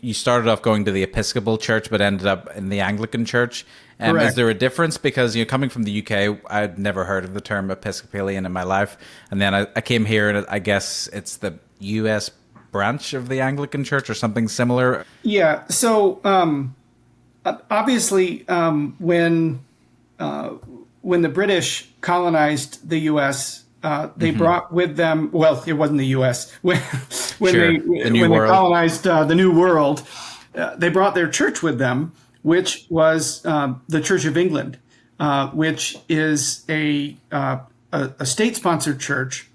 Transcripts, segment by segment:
you started off going to the Episcopal Church, but ended up in the Anglican Church. Is there a difference? Because coming from the UK, I'd never heard of the term Episcopalian in my life, and then I came here, and I guess it's the US branch of the Anglican Church or something similar. Yeah. So obviously, when the British colonized the U.S., they brought with them. Well, it wasn't the U.S. When they colonized the New World, they brought their church with them, which was the Church of England, which is a state-sponsored church,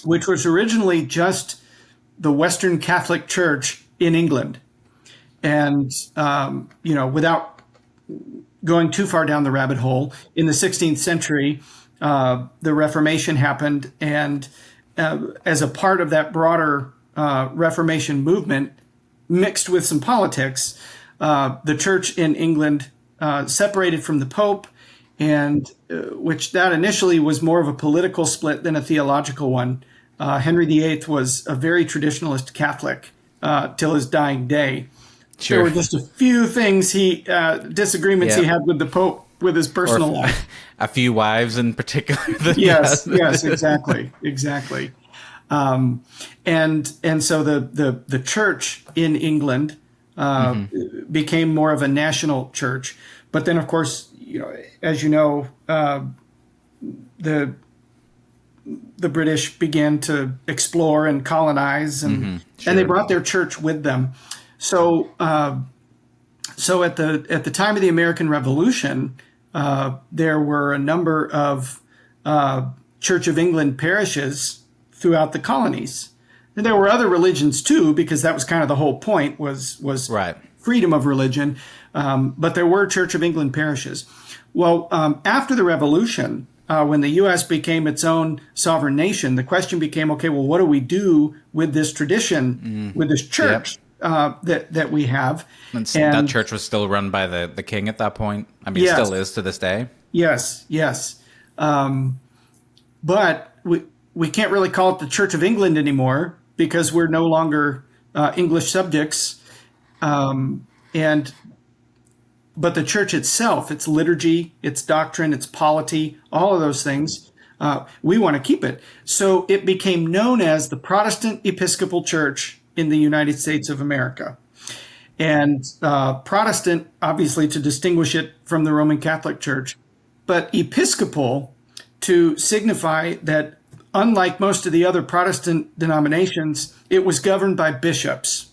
which was originally just the Western Catholic Church in England, and without going too far down the rabbit hole, in the 16th century, the Reformation happened, and as a part of that broader Reformation movement, mixed with some politics, the church in England separated from the Pope, and which that initially was more of a political split than a theological one. Henry VIII was a very traditionalist Catholic till his dying day. Sure. There were just a few things disagreements he had with the Pope with his personal life. A few wives in particular. Yes, exactly. And so the church in England became more of a national church. But then, of course, as you know, the British began to explore and colonize, and they brought their church with them. So at the time of the American Revolution, there were a number of Church of England parishes throughout the colonies. And there were other religions too, because that was kind of the whole point was right. Freedom of religion. But there were Church of England parishes. Well, after the Revolution, when the U.S. became its own sovereign nation, the question became, okay, well, what do we do with this tradition, with this church that we have? And that church was still run by the king at that point? I mean, it still is to this day? Yes. But we can't really call it the Church of England anymore because we're no longer English subjects. But the church itself, its liturgy, its doctrine, its polity, all of those things, we want to keep it. So it became known as the Protestant Episcopal Church in the United States of America. And Protestant, obviously, to distinguish it from the Roman Catholic Church, but Episcopal to signify that, unlike most of the other Protestant denominations, it was governed by bishops.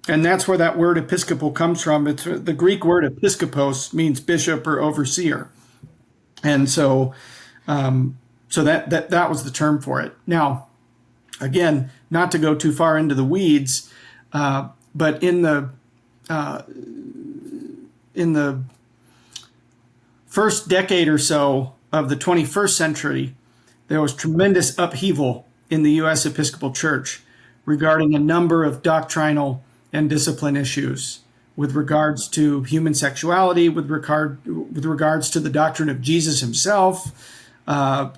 And that's where that word Episcopal comes from. It's the Greek word episkopos means bishop or overseer. And so that was the term for it. Now, again, not to go too far into the weeds, but in the first decade or so of the 21st century, there was tremendous upheaval in the U.S. Episcopal Church regarding a number of doctrinal and discipline issues with regards to human sexuality, with regards to the doctrine of Jesus himself,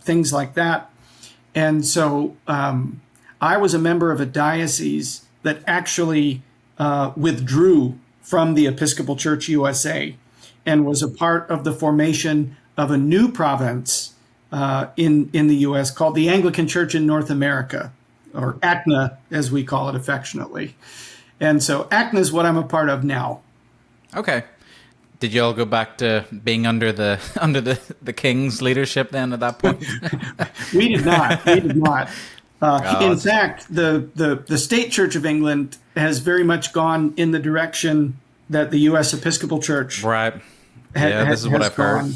things like that. And so I was a member of a diocese that actually withdrew from the Episcopal Church USA and was a part of the formation of a new province in the U.S. called the Anglican Church in North America, or ACNA, as we call it affectionately. And so ACNA is what I'm a part of now. Okay. Did you all go back to being under the king's leadership then at that point? We did not. In fact, the State Church of England has very much gone in the direction that the U.S. Episcopal Church this is what I've heard.